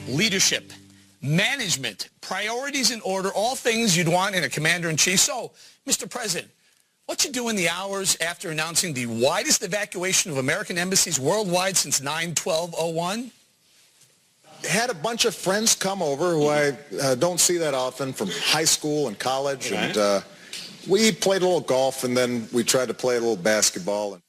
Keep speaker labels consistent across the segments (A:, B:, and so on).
A: leadership, management, priorities in order, all things you'd want in a commander-in-chief. So, Mr. President, what you do in the hours after announcing the widest evacuation of American embassies worldwide since 9/12/01?
B: Had a bunch of friends come over who I don't see that often from high school and college, and we played a little golf, and then we tried to play a little basketball.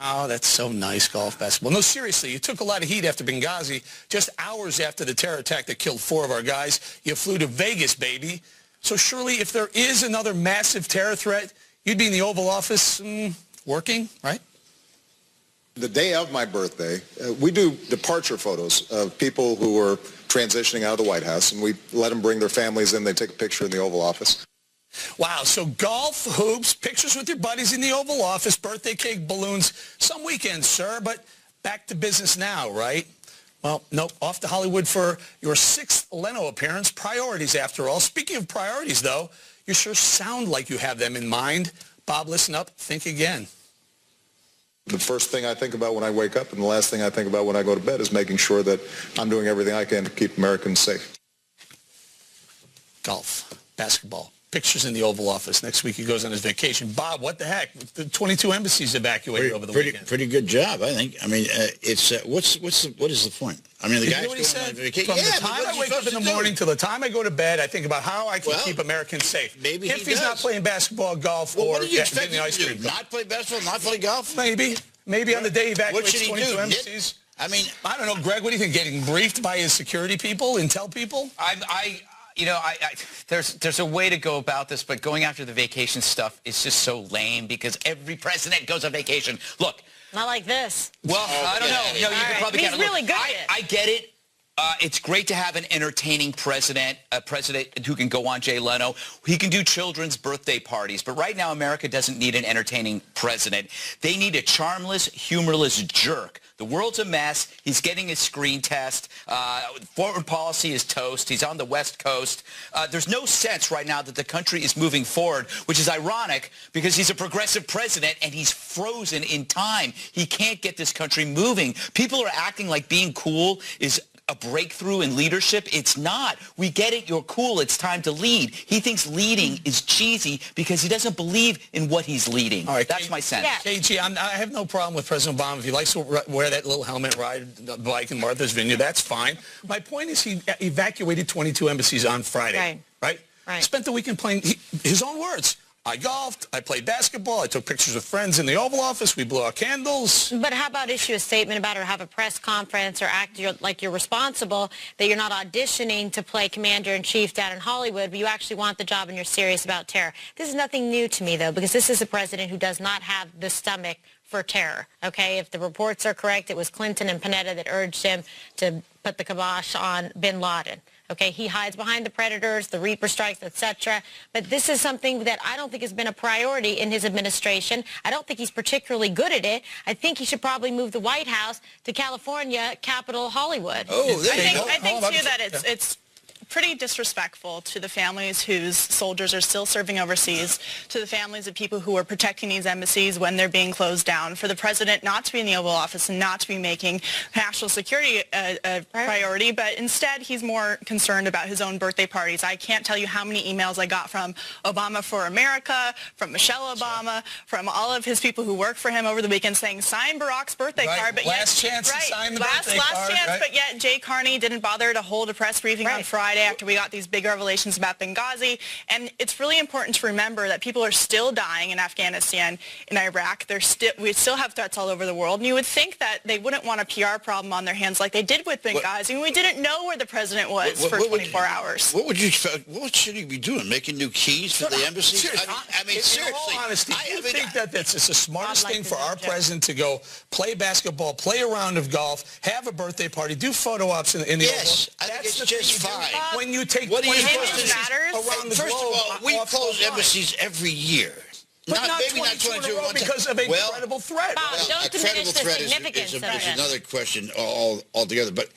A: Oh, that's so nice, golf, basketball. No, seriously, you took a lot of heat after Benghazi. Just hours after the terror attack that killed 4 of our guys, you flew to Vegas, baby. So surely if there is another massive terror threat, you'd be in the Oval Office working, right?
B: The day of my birthday, we do departure photos of people who are transitioning out of the White House, and we let them bring their families in. They take a picture in the Oval Office.
A: Wow, so golf, hoops, pictures with your buddies in the Oval Office, birthday cake, balloons, some weekends, sir, but back to business now, right? Well, nope, off to Hollywood for your 6th Leno appearance. Priorities, after all. Speaking of priorities, though, you sure sound like you have them in mind. Bob, listen up, think again.
B: The first thing I think about when I wake up and the last thing I think about when I go to bed is making sure that I'm doing everything I can to keep Americans safe.
A: Golf, basketball, pictures in the Oval Office. Next week he goes on his vacation. Bob, what the heck? The 22 embassies evacuated over the weekend.
C: Pretty good job, I think. I mean, it's what is the point? I mean, the guy's going on vacation.
A: From the time I wake up in the morning till the time I go to bed, I think about how I can keep Americans safe.
C: Maybe
A: if he's not playing basketball, golf, or
C: what do you expect
A: the ice cream.
C: Not play basketball, not play golf?
A: Maybe on the day he evacuates
C: What should he
A: 22
C: do?
A: embassies.
C: I mean,
A: I don't know, Greg. What do you think? Getting briefed by his security people, intel people?
D: There's a way to go about this, but going after the vacation stuff is just so lame because every president goes on vacation. Look.
E: Not like this.
D: Well, I don't know. No, you can probably
E: He's really good at it.
D: I get it. It's great to have an entertaining president, a president who can go on Jay Leno. He can do children's birthday parties. But right now, America doesn't need an entertaining president. They need a charmless, humorless jerk. The world's a mess. He's getting his screen test. Foreign policy is toast. He's on the West Coast. There's no sense right now that the country is moving forward, which is ironic because he's a progressive president and he's frozen in time. He can't get this country moving. People are acting like being cool is a breakthrough in leadership. It's not. We get it. You're cool. It's time to lead. He thinks leading is cheesy because he doesn't believe in what he's leading.
A: All right,
D: that's my sense.
E: Yeah.
A: KG, I have no problem with President Obama. If he likes to wear that little helmet, ride the bike in Martha's Vineyard, that's fine. My point is he evacuated 22 embassies on Friday. Right? Spent the weekend playing, his own words. I golfed, I played basketball, I took pictures with friends in the Oval Office, we blew out candles.
E: But how about issue a statement about it or have a press conference or act like you're responsible, that you're not auditioning to play commander-in-chief down in Hollywood, but you actually want the job and you're serious about terror. This is nothing new to me, though, because this is a president who does not have the stomach for terror, okay? If the reports are correct, it was Clinton and Panetta that urged him to put the kibosh on bin Laden. Okay, he hides behind the predators, the Reaper strikes, etc. But this is something that I don't think has been a priority in his administration. I don't think he's particularly good at it. I think he should probably move the White House to California, capital Hollywood.
C: oh,
F: I think too that it's pretty disrespectful to the families whose soldiers are still serving overseas, to the families of people who are protecting these embassies when they're being closed down, for the president not to be in the Oval Office and not to be making national security a priority, but instead he's more concerned about his own birthday parties. I can't tell you how many emails I got from Obama for America, from Michelle Obama, from all of his people who work for him over the weekend saying, sign Barack's birthday card. But
A: last chance to sign the birthday card.
F: Last chance, but yet Jay Carney didn't bother to hold a press briefing on Friday after we got these big revelations about Benghazi. And it's really important to remember that people are still dying in Afghanistan, in Iraq. We still have threats all over the world. And you would think that they wouldn't want a PR problem on their hands like they did with Benghazi. And we didn't know where the president was for 24 hours.
C: What would you expect? What should he be doing? Making new keys for the embassy?
A: Seriously, in all honesty, do you think that that's the smartest thing for our president to go play basketball, play a round of golf, have a birthday party, do photo ops in the Oval?
C: Yes, I think it's just fine.
A: When you take
C: what do you
A: around the
C: First
A: globe,
C: of all, we close embassies every year.
A: But
C: maybe not 22
A: in a row because of a credible threat.
E: Bob, don't diminish the significance of
C: is another question altogether. But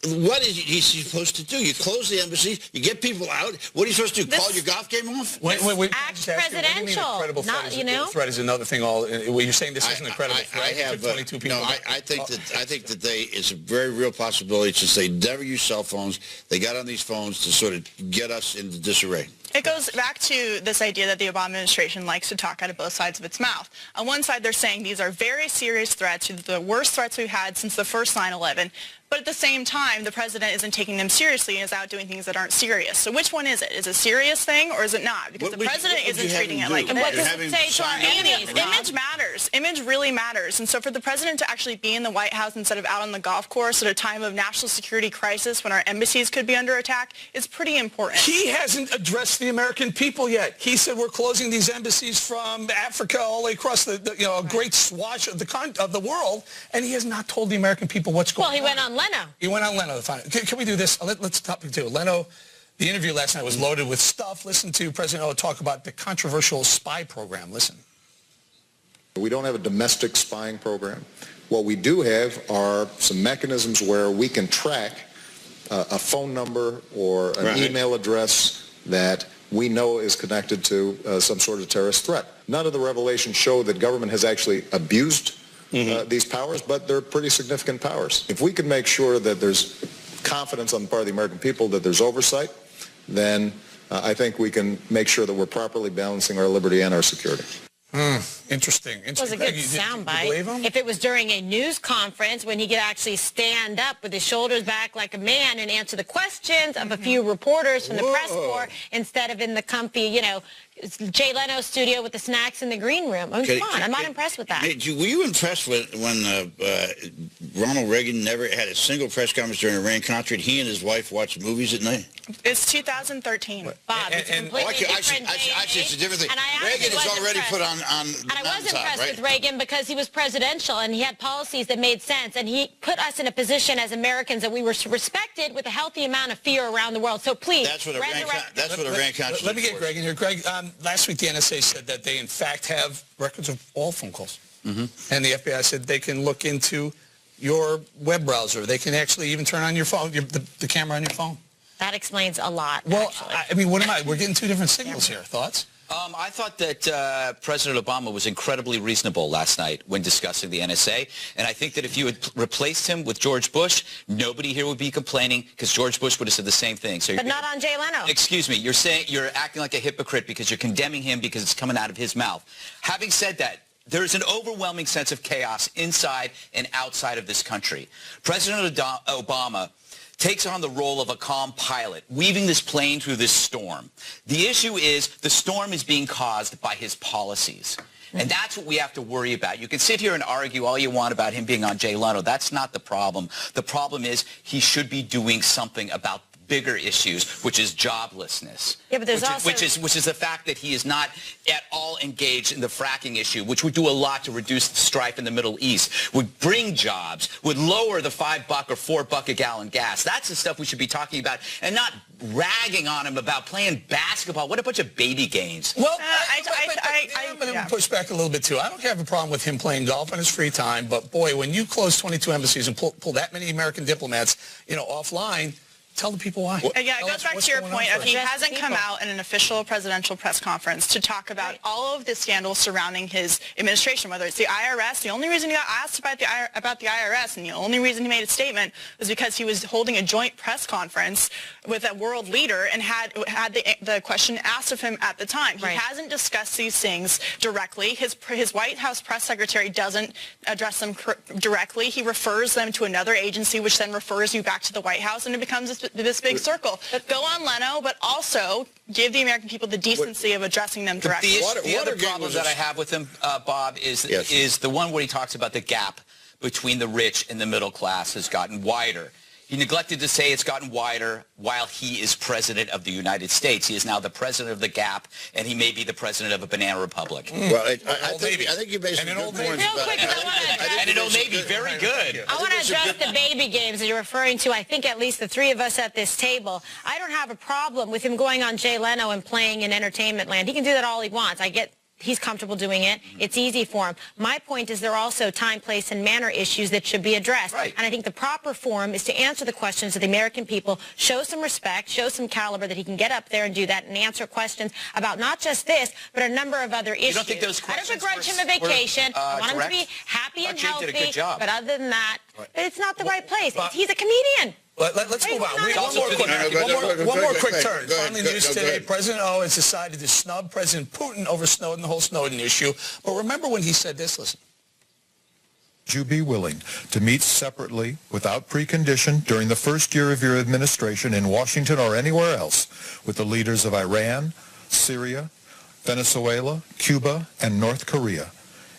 C: What is he supposed to do? You close the embassy, you get people out. What are you supposed to do? Call your golf game off?
A: Wait,
E: act presidential.
A: Not,
E: you know?
A: Threat is another thing. You're saying this isn't a credible threat?
C: I have
A: 22 people.
C: No, I think that it's a very real possibility since they never use cell phones. They got on these phones to sort of get us into disarray.
F: It goes back to this idea that the Obama administration likes to talk out of both sides of its mouth. On one side, they're saying these are very serious threats, the worst threats we've had since the first 9/11. But at the same time, the president isn't taking them seriously and is out doing things that aren't serious. So which one is it? Is it a serious thing or is it not? Because the president isn't treating it like
E: this. And what does it say to our enemies?
F: Image matters. Image really matters. And so for the president to actually be in the White House instead of out on the golf course at a time of national security crisis when our embassies could be under attack is pretty important.
A: He hasn't addressed the American people yet. He said we're closing these embassies from Africa all the way across a great swath of the world, and he has not told the American people what's going on.
E: Well, he went on Leno.
A: He went on Leno. Can we do this? Let's talk to Leno. The interview last night was loaded with stuff. Listen to President O talk about the controversial spy program. Listen.
B: We don't have a domestic spying program. What we do have are some mechanisms where we can track a phone number or an email address that we know is connected to some sort of terrorist threat. None of the revelations show that government has actually abused these powers, but they're pretty significant powers. If we can make sure that there's confidence on the part of the American people that there's oversight, then I think we can make sure that we're properly balancing our liberty and our security.
A: Interesting.
E: It was a good soundbite. If it was during a news conference when he could actually stand up with his shoulders back like a man and answer the questions of a few reporters from the press corps instead of in the comfy, Jay Leno studio with the snacks in the green room. I mean, come on, I'm not impressed with that.
C: Were you impressed when Ronald Reagan never had a single press conference during Iran-Contra? He and his wife watched movies at night?
F: It's 2013.
E: Bob, it's a completely different
C: it's a different thing.
E: And
C: Reagan is already put on
E: and I was impressed with Reagan because he was presidential and he had policies that made sense and he put us in a position as Americans that we were respected with a healthy amount of fear around the world. So please,
C: that's what Iran-Contra.
A: Let me get Greg in here. Greg, last week the NSA said that they in fact have records of all phone calls. And the FBI said they can look into your web browser. They can actually even turn on your phone, the camera on your phone.
E: That explains a lot.
A: Well,
E: actually.
A: I mean, we're getting two different signals here. Thoughts?
D: I thought that President Obama was incredibly reasonable last night when discussing the NSA, and I think that if you had replaced him with George Bush, nobody here would be complaining because George Bush would have said the same thing. So
E: but not on Jay Leno.
D: Excuse me, you're acting like a hypocrite because you're condemning him because it's coming out of his mouth. Having said that, there is an overwhelming sense of chaos inside and outside of this country. President Obama takes on the role of a calm pilot, weaving this plane through this storm. The issue is the storm is being caused by his policies. And that's what we have to worry about. You can sit here and argue all you want about him being on Jay Leno. That's not the problem. The problem is he should be doing something about bigger issues, which is joblessness.
E: Yeah, but there's
D: which is the fact that he is not at all engaged in the fracking issue, which would do a lot to reduce the strife in the Middle East, would bring jobs, would lower the $5 or $4 a gallon gas. That's the stuff we should be talking about, and not ragging on him about playing basketball. What a bunch of baby games.
A: Well, I'm going to push back a little bit, too. I don't have a problem with him playing golf on his free time, but, boy, when you close 22 embassies and pull that many American diplomats, offline, tell the people why.
F: Yeah, it goes back to your point of he hasn't come out in an official presidential press conference to talk about all of the scandals surrounding his administration, whether it's the IRS. The only reason he got asked about the IRS and the only reason he made a statement was because he was holding a joint press conference with a world leader and had the question asked of him at the time. He hasn't discussed these things directly. His White House press secretary doesn't address them directly. He refers them to another agency, which then refers you back to the White House, and it becomes this big circle. Go on Leno, but also give the American people the decency of addressing them directly.
D: The other problem that I have with him, Bob, is the one where he talks about the gap between the rich and the middle class has gotten wider. He neglected to say it's gotten wider while he is president of the United States. He is now the president of the gap, and he may be the president of a banana republic.
C: Well, I think you made some good points.
E: Real quick,
D: and an Old Navy, very good.
E: I want to address the baby games that you're referring to. I think at least the three of us at this table. I don't have a problem with him going on Jay Leno and playing in entertainment land. He can do that all he wants. I get He's comfortable doing it. It's easy for him. My point is there are also time, place, and manner issues that should be addressed.
D: Right.
E: And I think the proper forum is to answer the questions of the American people, show some respect, show some caliber that he can get up there and do that and answer questions about not just this, but a number of other issues.
D: You don't think those questions
E: I don't begrudge him a vacation. I want him to be happy and
D: Jay
E: healthy.
D: did a good job.
E: But other than that,
A: Right.
E: it's not the right place.
A: but-
E: He's a comedian.
A: Let's move on.
E: Wait,
A: One more quick turn.
C: Go ahead,
A: Finally,
C: go
A: news
C: ahead.
A: today. President O has decided to snub President Putin over Snowden, the whole Snowden issue. But remember when he said this? Listen.
G: Would you be willing to meet separately, without precondition, during the first year of your administration in Washington or anywhere else, with the leaders of Iran, Syria, Venezuela, Cuba, and North Korea,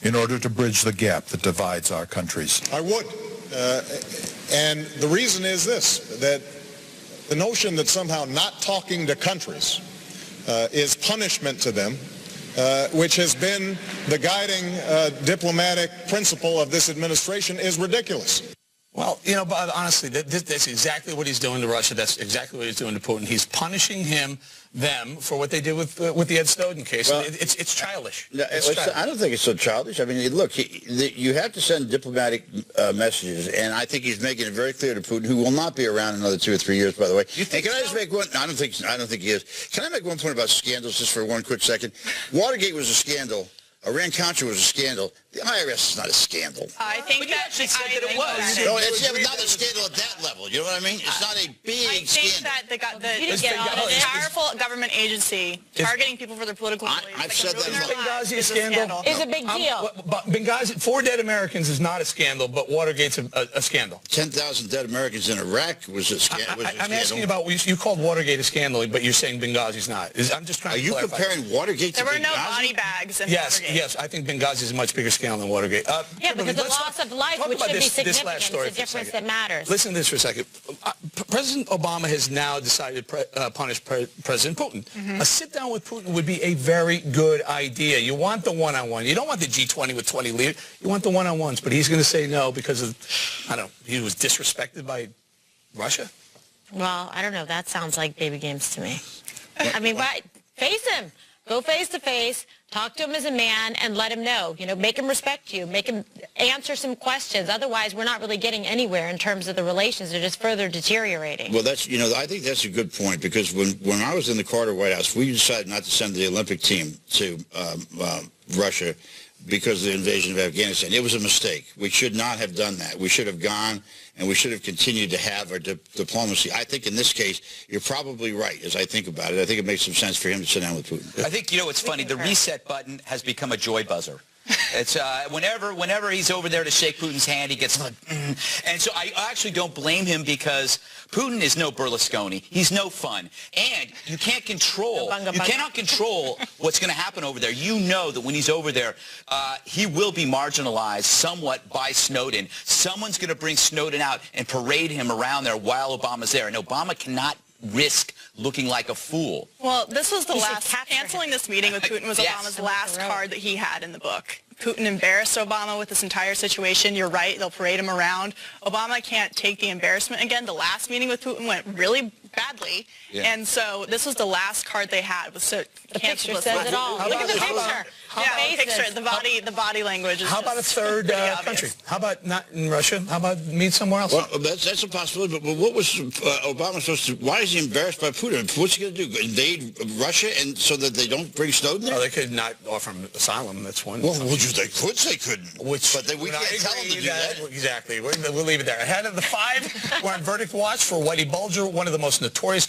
G: in order to bridge the gap that divides our countries?
B: I would. And the reason is this, that the notion that somehow not talking to countries is punishment to them, which has been the guiding diplomatic principle of this administration, is ridiculous.
A: Well, you know, but honestly, that's exactly what he's doing to Russia. That's exactly what he's doing to Putin. He's punishing them for what they did with the Ed Snowden case.
C: Well,
A: it's childish.
C: No,
A: It's childish.
C: I don't think it's so childish. I mean, look, you have to send diplomatic messages, and I think he's making it very clear to Putin, who will not be around another 2 or 3 years, by the way.
A: You think
C: and can I just
A: so?
C: make one? I don't think he is. Can I make one point about scandals just for one quick second? Watergate was a scandal. Iran-Contra was a scandal. The IRS is not a scandal.
F: I think
D: But you
F: that
D: actually said
F: I
D: that it
F: think
D: was.
F: that-
C: No, it's not a scandal at that level. You know what I mean? It's not a big
F: I think
C: scandal.
F: that
E: You didn't get
F: the
E: audited.
F: powerful government agency targeting people for their political beliefs.
C: I've
F: that
C: said
F: can ruin
C: that
F: their
C: before.
F: lives
A: Benghazi
F: is a
A: scandal?
E: It's a big deal.
A: But Benghazi, 4 dead Americans is not a scandal, but Watergate's a scandal.
C: 10,000 dead Americans in Iraq was a scandal.
A: I'm asking you about, you called Watergate a scandal, but you're saying Benghazi's not. I'm just trying
C: Are
A: to
C: you
A: clarify.
C: comparing Watergate to
F: There were no
C: Benghazi?
F: body bags in
A: Yes,
F: Watergate.
A: yes. I think Benghazi is a much bigger scandal than Watergate.
E: Yeah, because the
A: let's
E: loss of life,
A: talk
E: which
A: about
E: should be
A: this
E: significant,
A: last
E: is
A: story
E: the
A: for a
E: difference
A: second.
E: that matters.
A: Listen to this for a second. President Obama has now decided to punish President Putin. A sit-down with Putin would be a very good idea. You want the one-on-one. You don't want the G20 with 20 leaders. You want the one-on-ones. But he's going to say no because of, I don't know, he was disrespected by Russia?
E: Well, I don't know. That sounds like baby games to me. I mean, face him. Go face to face. Talk to him as a man and let him know. You know, make him respect you. Make him answer some questions. Otherwise, we're not really getting anywhere in terms of the relations. They're just further deteriorating.
C: Well, I think that's a good point, because when I was in the Carter White House, we decided not to send the Olympic team to Russia because of the invasion of Afghanistan. It was a mistake. We should not have done that. We should have gone, and we should have continued to have our diplomacy. I think in this case, you're probably right, as I think about it. I think it makes some sense for him to sit down with Putin.
D: I think, it's funny, the reset button has become a joy buzzer. It's whenever he's over there to shake Putin's hand, he gets like, and so I actually don't blame him, because Putin is no Berlusconi. He's no fun, and you can't control. You cannot control what's going to happen over there. You know that when he's over there, he will be marginalized somewhat by Snowden. Someone's going to bring Snowden out and parade him around there while Obama's there, and Obama cannot risk looking like a fool.
F: Well, this was the
E: You should
F: last,
E: capture
F: canceling this meeting with Putin was
D: Yes.
F: Obama's last card that he had in the book. Putin embarrassed Obama with this entire situation. You're right, they'll parade him around. Obama can't take the embarrassment again. The last meeting with Putin went really badly, and so this was the last card they had. Was so
E: The picture says it all. Look at the picture.
F: Yeah, the picture, the body language is
A: How about a
F: just
A: third
F: pretty obvious.
A: country? How about not in Russia? How about meet somewhere else?
C: Well, that's a possibility, but what was Obama supposed to, why is he embarrassed by Putin? What's he going to do, invade Russia and so that they don't bring Snowden there?
A: Oh, they could not offer him asylum. That's one.
C: Well, they could say couldn't. But we
A: I
C: can't tell them to do that.
A: Exactly. We'll leave it there. Ahead of the 5, we're on verdict watch for Whitey Bulger, one of the most notorious